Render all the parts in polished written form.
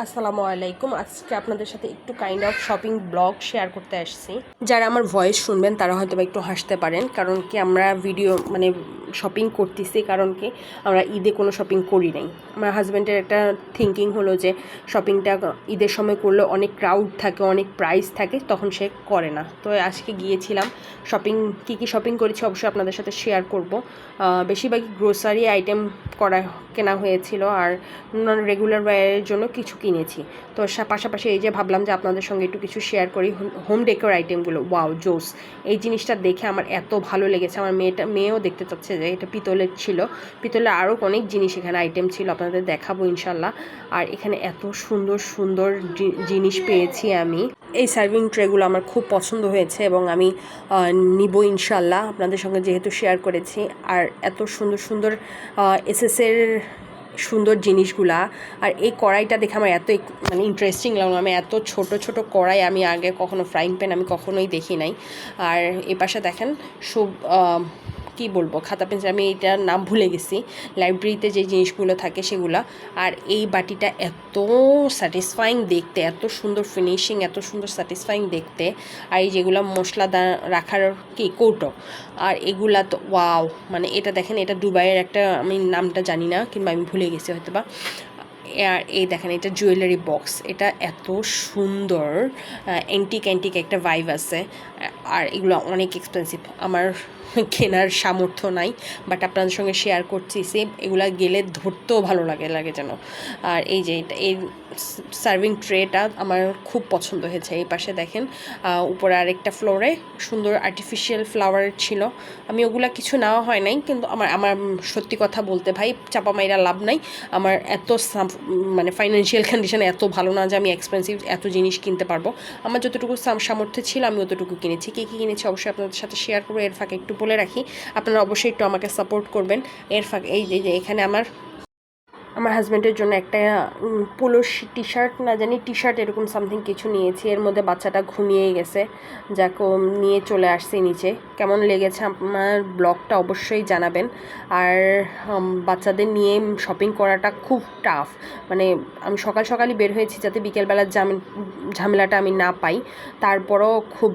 আসসালামু আলাইকুম। আজকে আপনাদের সাথে একটু kind of shopping blog share করতে আসছি। যারা আমার ভয়েস শুনবেন তারা হয়তো বা একটু হাসতে পারেন, কারণ কি আমরা ভিডিও শপিং করতেছি, কারণ কি আমরা ঈদে কোনো শপিং করি নাই। আমার হাজব্যান্ডের একটা থিঙ্কিং হলো যে শপিংটা ঈদের সময় করলে অনেক ক্রাউড থাকে, অনেক প্রাইস থাকে, তখন সে করে না। তো আজকে গিয়েছিলাম শপিং। কী শপিং করেছি অবশ্যই আপনাদের সাথে শেয়ার করব। বেশিরভাগই গ্রোসারি আইটেম কেনা হয়েছিল, আর রেগুলার ওয়্যারের জন্য কিছু কিনেছি। তো পাশাপাশি এই যে ভাবলাম যে আপনাদের সঙ্গে একটু কিছু শেয়ার করি হোম ডেকোর আইটেমগুলো। ওয়াও, জোস! এই জিনিসটা দেখে আমার এত ভালো লেগেছে। আমার মেয়েও দেখতে চাচ্ছে যে এটা পিতলের ছিল। পিতলের আরও অনেক জিনিস এখানে আইটেম ছিল, আপনাদের দেখাবো ইনশাল্লাহ। আর এখানে এত সুন্দর সুন্দর জিনিস পেয়েছি আমি। এই সার্ভিং ট্রেগুলো আমার খুব পছন্দ হয়েছে এবং আমি নিব ইনশাল্লাহ, আপনাদের সঙ্গে যেহেতু শেয়ার করেছি। আর এত সুন্দর সুন্দর এসএসের সুন্দর জিনিসগুলা। আর এই কড়াইটা দেখে আমার এত ইন্টারেস্টিং লাগলো। আমি এত ছোট ছোট কড়াই আমি আগে কখনো ফ্রাইং প্যান আমি কখনোই দেখি নাই। আর এই পাশে দেখেন সব কী বলবো, খাতা পেন্সিল, আমি এটার নাম ভুলে গেছি, লাইব্রেরিতে যে জিনিসগুলো থাকে সেগুলো। আর এই বাটিটা এত স্যাটিসফাইং দেখতে, এত সুন্দর ফিনিশিং, এত সুন্দর স্যাটিসফাইং দেখতে। আর এই যেগুলো মশলা রাখার কৌটো, আর এগুলা তো ওয়াও! এটা দেখেন, এটা দুবাইয়ের একটা, আমি নামটা জানি না, কিংবা আমি ভুলে গেছি হয়তো বা। আর এই দেখেন, এটা জুয়েলারি বক্স। এটা এত সুন্দর, অ্যান্টিক একটা ভাইব আছে। আর এগুলো অনেক এক্সপেন্সিভ, আমার কেনার সামর্থ্য নাই, বাট আপনাদের সঙ্গে শেয়ার করছি। এগুলা গেলে ধরতেও ভালো লাগে যেন। আর এই যে এই সার্ভিং ট্রেটা আমার খুব পছন্দ হয়েছে। এই পাশে দেখেন উপরে আরেকটা ফ্লোরে সুন্দর আর্টিফিশিয়াল ফ্লাওয়ার ছিল। আমি ওগুলা কিছু নেওয়া হয় নাই, কিন্তু আমার সত্যি কথা বলতে ভাই, চাপা মাইরা লাভ নাই। আমার এত ফাইন্যান্সিয়াল কন্ডিশন এত ভালো না যে আমি এক্সপেন্সিভ এত জিনিস কিনতে পারবো। আমার যতটুকু সামর্থ্য ছিল আমি অতটুকু কিনেছি। কী কিনেছি অবশ্যই আপনাদের সাথে শেয়ার করবো। এর ফাঁকে একটু বলে রাখি, আপনারা অবশ্যই একটু আমাকে সাপোর্ট করবেন। এর ফাঁকে এই যে এখানে আমার হাজব্যান্ডের জন্য একটা পোলো টি শার্ট, না জানি টি শার্ট এরকম সামথিং কিছু নিয়েছি। এর মধ্যে বাচ্চাটা ঘুমিয়ে গেছে, যাকে নিয়ে চলে আসছি নিচে। কেমন লেগেছে আমার ব্লগটা অবশ্যই জানাবেন। আর বাচ্চাদের নিয়ে শপিং করাটা খুব টাফ। আমি সকালই বের হয়েছি যাতে বিকেলবেলার ঝামেলাটা আমি না পাই। তারপরও খুব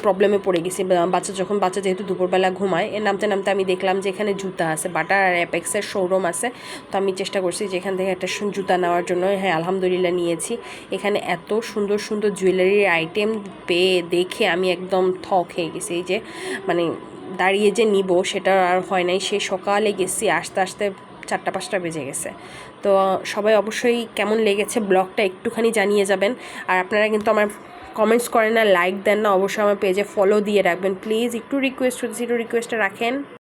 প্রবলেমে পড়ে গেছি। বাচ্চা যেহেতু দুপুরবেলা ঘুমায়, নামতে আমি দেখলাম যে এখানে জুতা আছে, বাটার আর অ্যাপেক্সের শোরুম আছে। তো আমি চেষ্টা করছি যে এখান থেকে একটা জুতা নেওয়ার জন্য। হ্যাঁ, আলহামদুলিল্লাহ নিয়েছি। এখানে এত সুন্দর সুন্দর জুয়েলারির আইটেম পেয়ে দেখে আমি একদম থক হয়ে গেছি। এই যে দাঁড়িয়ে যে নিব সেটা আর হয় নাই। সে সকালে গেছি, আস্তে আস্তে 4টা-5টা বেজে গেছে। তো সবাই অবশ্যই কেমন লেগেছে ব্লগটা একটুখানি জানিয়ে যাবেন। আর আপনারা কিন্তু আমার কমেন্টস করেন না, লাইক দেন না, অবশ্যই আমার পেজে ফলো দিয়ে রাখবেন প্লিজ। একটু রিকোয়েস্ট করছি, একটু রিকোয়েস্টটা রাখেন।